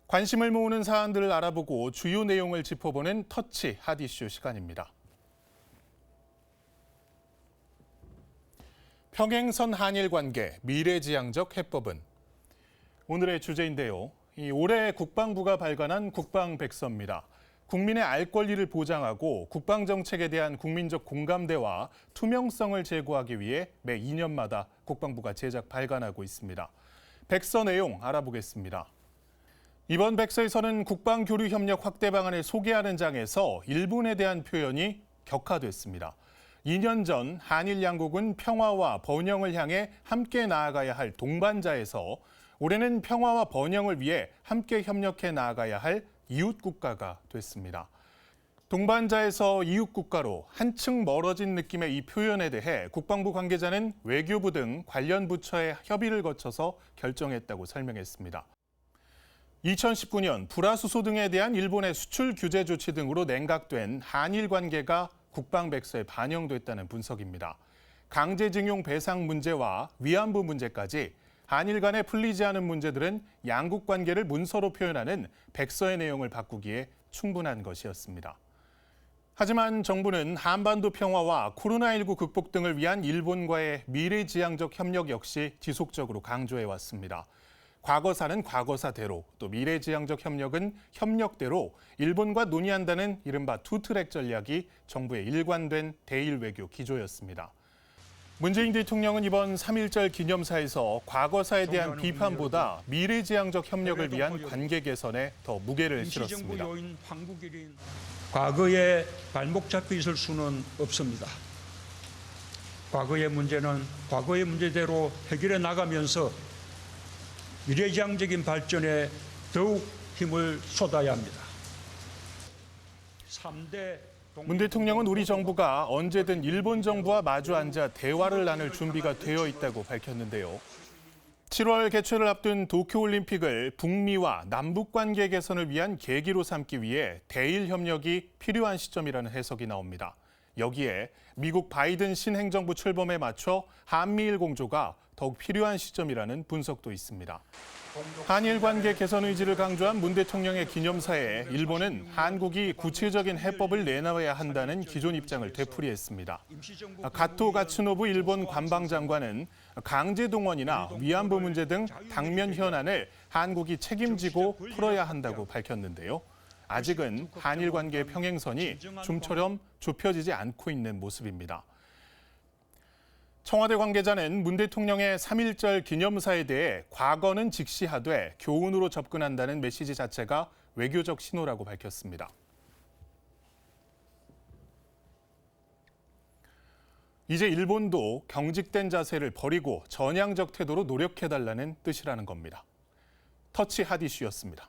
관심을 모으는 사안들을 알아보고 주요 내용을 짚어보는 터치 핫 이슈 시간입니다. 평행선 한일 관계, 미래지향적 해법은? 오늘의 주제인데요. 올해 국방부가 발간한 국방백서입니다. 국민의 알 권리를 보장하고 국방정책에 대한 국민적 공감대와 투명성을 제고하기 위해 매 2년마다 국방부가 제작 발간하고 있습니다. 백서 내용 알아보겠습니다. 이번 백서에서는 국방교류협력 확대 방안을 소개하는 장에서 일본에 대한 표현이 격화됐습니다. 2년 전 한일 양국은 평화와 번영을 향해 함께 나아가야 할 동반자에서 올해는 평화와 번영을 위해 함께 협력해 나아가야 할 이웃국가가 됐습니다. 동반자에서 이웃국가로 한층 멀어진 느낌의 이 표현에 대해 국방부 관계자는 외교부 등 관련 부처의 협의를 거쳐서 결정했다고 설명했습니다. 2019년 불화수소 등에 대한 일본의 수출 규제 조치 등으로 냉각된 한일 관계가 국방백서에 반영됐다는 분석입니다. 강제징용 배상 문제와 위안부 문제까지 한일 간에 풀리지 않은 문제들은 양국 관계를 문서로 표현하는 백서의 내용을 바꾸기에 충분한 것이었습니다. 하지만 정부는 한반도 평화와 코로나19 극복 등을 위한 일본과의 미래지향적 협력 역시 지속적으로 강조해왔습니다. 과거사는 과거사대로, 또 미래지향적 협력은 협력대로 일본과 논의한다는 이른바 투트랙 전략이 정부의 일관된 대일 외교 기조였습니다. 문재인 대통령은 이번 3.1절 기념사에서 과거사에 대한 비판보다 미래지향적 협력을 위한 관계 개선에 더 무게를 실었습니다. 과거에 발목 잡혀 있을 수는 없습니다. 과거의 문제는 과거의 문제대로 해결해 나가면서 미래지향적인 발전에 더욱 힘을 쏟아야 합니다. 문 대통령은 우리 정부가 언제든 일본 정부와 마주 앉아 대화를 나눌 준비가 되어 있다고 밝혔는데요. 7월 개최를 앞둔 도쿄올림픽을 북미와 남북 관계 개선을 위한 계기로 삼기 위해 대일 협력이 필요한 시점이라는 해석이 나옵니다. 여기에 미국 바이든 신행정부 출범에 맞춰 한미일 공조가 더욱 필요한 시점이라는 분석도 있습니다. 한일 관계 개선 의지를 강조한 문 대통령의 기념사에 일본은 한국이 구체적인 해법을 내놔야 한다는 기존 입장을 되풀이했습니다. 가토 가츠노부 일본 관방장관은 강제 동원이나 위안부 문제 등 당면 현안을 한국이 책임지고 풀어야 한다고 밝혔는데요. 아직은 한일 관계의 평행선이 좀처럼 좁혀지지 않고 있는 모습입니다. 청와대 관계자는 문 대통령의 3.1절 기념사에 대해 과거는 직시하되 교훈으로 접근한다는 메시지 자체가 외교적 신호라고 밝혔습니다. 이제 일본도 경직된 자세를 버리고 전향적 태도로 노력해달라는 뜻이라는 겁니다. 터치 핫 이슈였습니다.